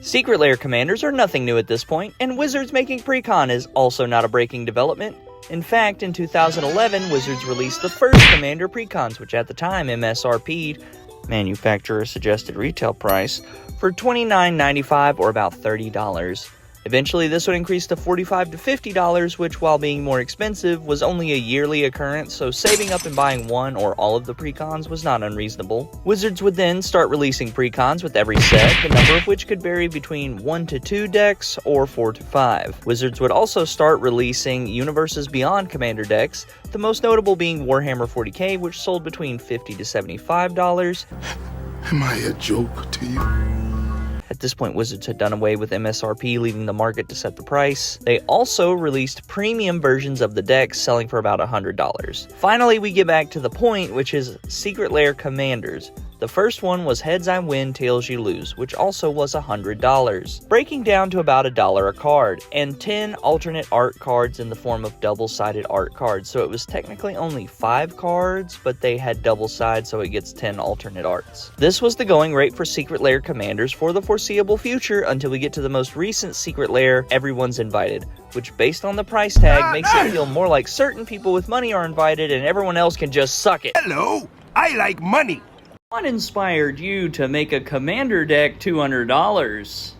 Secret Lair commanders are nothing new at this point, and Wizards making precon is also not a breaking development. In fact, in 2011, Wizards released the first commander precons, which at the time MSRP'd, manufacturer suggested retail price, for $29.95 or about $30. Eventually, this would increase to $45 to $50, which, while being more expensive, was only a yearly occurrence, so saving up and buying one or all of the precons was not unreasonable. Wizards would then start releasing precons with every set, the number of which could vary between 1 to 2 decks or 4 to 5. Wizards would also start releasing Universes Beyond Commander decks, the most notable being Warhammer 40k, which sold between $50 to $75. Am I a joke to you? At this point, Wizards had done away with MSRP, leaving the market to set the price. They also released premium versions of the decks, selling for about $100. Finally, we get back to the point, which is Secret Lair Commanders. The first one was Heads I Win, Tails You Lose, which also was $100, breaking down to about $1 a card, and 10 alternate art cards in the form of double-sided art cards, so it was technically only 5 cards, but they had double sides, so it gets 10 alternate arts. This was the going rate for Secret Lair Commanders for the foreseeable future until we get to the most recent Secret Lair, Everyone's Invited, which based on the price tag makes it feel more like certain people with money are invited and everyone else can just suck it. Hello, I like money. What inspired you to make a commander deck $200?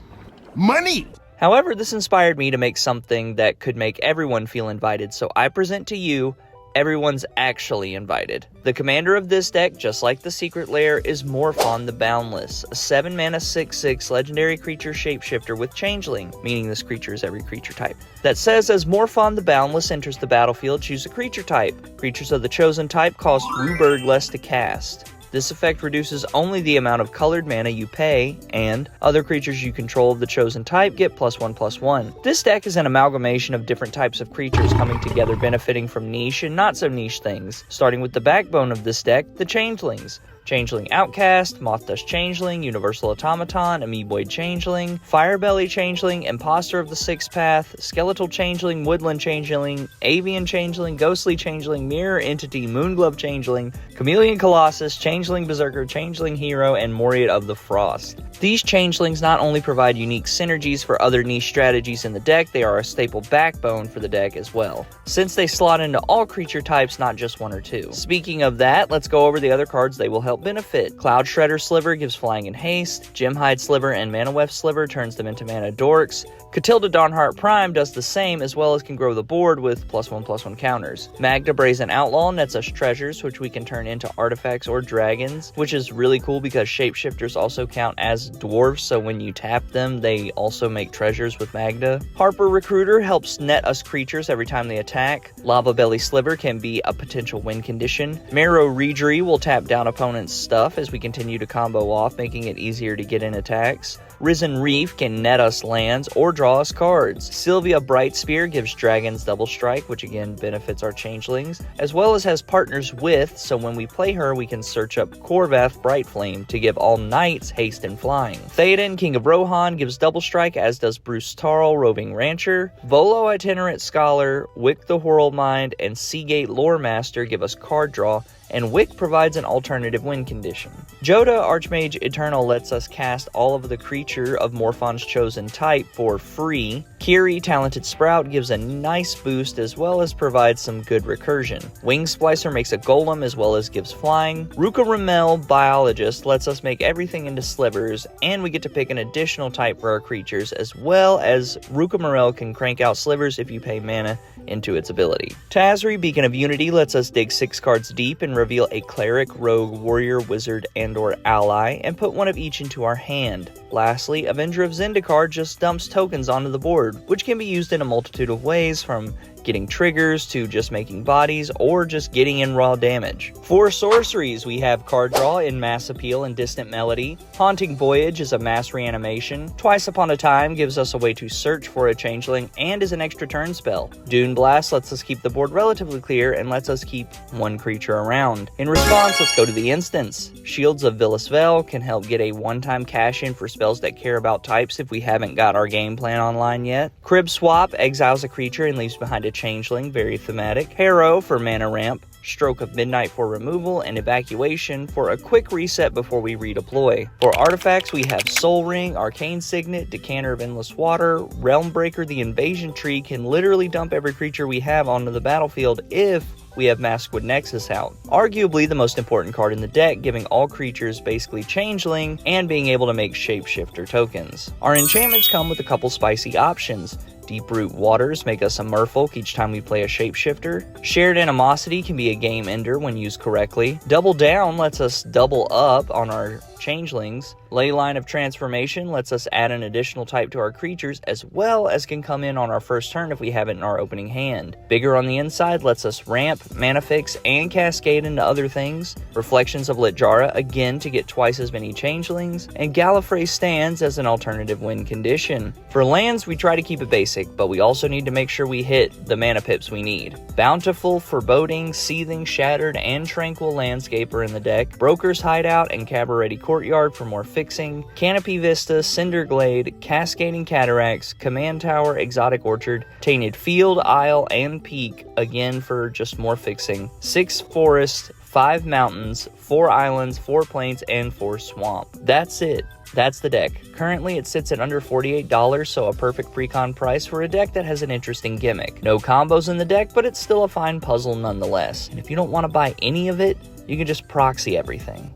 Money! However, this inspired me to make something that could make everyone feel invited, so I present to you, Everyone's Actually Invited. The commander of this deck, just like the Secret Lair, is Morophon the Boundless, a 7-mana 6/6 legendary creature shapeshifter with Changeling, meaning this creature is every creature type. That says, as Morophon the Boundless enters the battlefield, choose a creature type. Creatures of the chosen type cost Wooburg less to cast. This effect reduces only the amount of colored mana you pay, and other creatures you control of the chosen type get +1/+1. This deck is an amalgamation of different types of creatures coming together, benefiting from niche and not so niche things, starting with the backbone of this deck, the Changelings. Changeling Outcast, Moth Dust Changeling, Universal Automaton, Amoeboid Changeling, Firebelly Changeling, Imposter of the Sixth Path, Skeletal Changeling, Woodland Changeling, Avian Changeling, Ghostly Changeling, Mirror Entity, Moonglove Changeling, Chameleon Colossus, Changeling Berserker, Changeling Hero, and Moriat of the Frost. These Changelings not only provide unique synergies for other niche strategies in the deck, they are a staple backbone for the deck as well, since they slot into all creature types, not just one or two. Speaking of that, let's go over the other cards they will help benefit. Cloud Shredder Sliver gives flying and haste, Gemhide Sliver and Mana Weft Sliver turns them into mana dorks, Catilda Dawnheart Prime does the same, as well as can grow the board with +1/+1 counters. Magda Brazen Outlaw nets us treasures, which we can turn into artifacts or dragons, which is really cool because shapeshifters also count as dwarves, so when you tap them, they also make treasures with Magda. Harper Recruiter helps net us creatures every time they attack. Lava Belly Sliver can be a potential win condition. Marrow Reedry will tap down opponents' stuff as we continue to combo off, making it easier to get in attacks. Risen Reef can net us lands or draw us cards. Sylvia Bright Spear gives dragons double strike, which again benefits our changelings, as well as has partners with, so when we play her we can search up Korvath Brightflame to give all knights haste and flying. Theoden, King of Rohan, gives double strike, as does Bruce Tarl, Roving Rancher. Volo Itinerant Scholar, Wick the Whirlmind, and Seagate Lore Master give us card draw, and Wick provides an alternative win condition. Joda, Archmage Eternal, lets us cast all of the creature of Morophon's chosen type for free. Kiri, Talented Sprout, gives a nice boost as well as provides some good recursion. Wing Splicer makes a golem as well as gives flying. Ruka Ramel, Biologist, lets us make everything into slivers, and we get to pick an additional type for our creatures, as well as Ruka Morel can crank out slivers if you pay mana into its ability. Tazri, Beacon of Unity, lets us dig 6 cards deep and reveal a cleric, rogue, warrior, wizard, and/or ally, and put one of each into our hand. Lastly, Avenger of Zendikar just dumps tokens onto the board, which can be used in a multitude of ways, from getting triggers to just making bodies or just getting in raw damage. For sorceries, we have Card Draw in Mass Appeal and Distant Melody. Haunting Voyage is a mass reanimation. Twice Upon a Time gives us a way to search for a changeling and is an extra turn spell. Dune Blast lets us keep the board relatively clear and lets us keep one creature around. In response, let's go to the instance. Shields of Vilas Vel can help get a one-time cash-in for spells that care about types if we haven't got our game plan online yet. Crib Swap exiles a creature and leaves behind a changeling, very thematic. Harrow for mana ramp. Stroke of Midnight for removal, and Evacuation for a quick reset before we redeploy. For artifacts, we have Soul Ring, Arcane Signet, Decanter of Endless Water, Realm Breaker. The Invasion Tree can literally dump every creature we have onto the battlefield if we have Maskwood Nexus out. Arguably the most important card in the deck, giving all creatures basically Changeling and being able to make Shapeshifter tokens. Our enchantments come with a couple spicy options. Deep-Root Waters make us a Merfolk each time we play a Shapeshifter. Shared Animosity can be a game ender when used correctly. Double Down lets us double up on our Changelings. Leyline of Transformation lets us add an additional type to our creatures, as well as can come in on our first turn if we have it in our opening hand. Bigger on the inside lets us ramp, mana fix, and cascade into other things. Reflections of Litjara, again to get twice as many Changelings. And Gallifrey stands as an alternative win condition. For lands, we try to keep it basic, but we also need to make sure we hit the mana pips we need. Bountiful, Foreboding, Seething, Shattered, and Tranquil Landscape are in the deck. Broker's Hideout and Cabaret Courtyard for more fixing. Canopy Vista, Cinderglade, Cascading Cataracts, Command Tower, Exotic Orchard, Tainted Field, Isle, and Peak, again for just more fixing. 6 forests, 5 mountains, 4 islands, 4 plains, and 4 swamp. That's it. That's the deck. Currently it sits at under $48, so a perfect pre-con price for a deck that has an interesting gimmick. No combos in the deck, but it's still a fine puzzle nonetheless. And if you don't want to buy any of it, you can just proxy everything.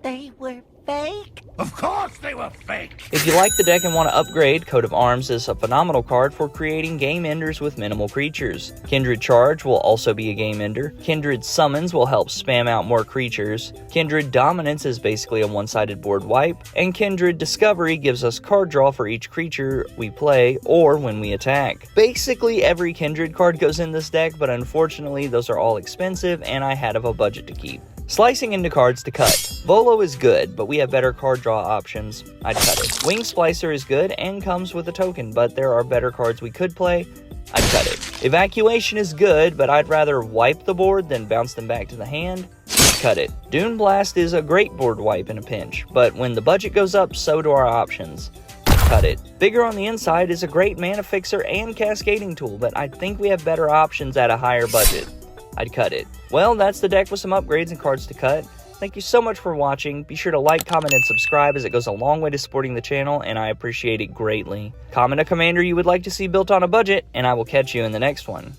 They were fake? Of course they were fake. If you like the deck and want to upgrade, Coat of Arms is a phenomenal card for creating game enders with minimal creatures. Kindred Charge will also be a game ender. Kindred Summons will help spam out more creatures. Kindred Dominance is basically a one-sided board wipe. And Kindred Discovery gives us card draw for each creature we play or when we attack. Basically every Kindred card goes in this deck, but unfortunately those are all expensive and I had a budget to keep. Slicing into cards to cut. Volo is good, but we have better card draw options. I'd cut it. Wing Splicer is good and comes with a token, but there are better cards we could play. I'd cut it. Evacuation is good, but I'd rather wipe the board than bounce them back to the hand. Cut it. Dune Blast is a great board wipe in a pinch, but when the budget goes up, so do our options. Cut it. Bigger on the inside is a great mana fixer and cascading tool, but I think we have better options at a higher budget. I'd cut it. Well, that's the deck with some upgrades and cards to cut. Thank you so much for watching. Be sure to like, comment, and subscribe as it goes a long way to supporting the channel, and I appreciate it greatly. Comment a commander you would like to see built on a budget, and I will catch you in the next one.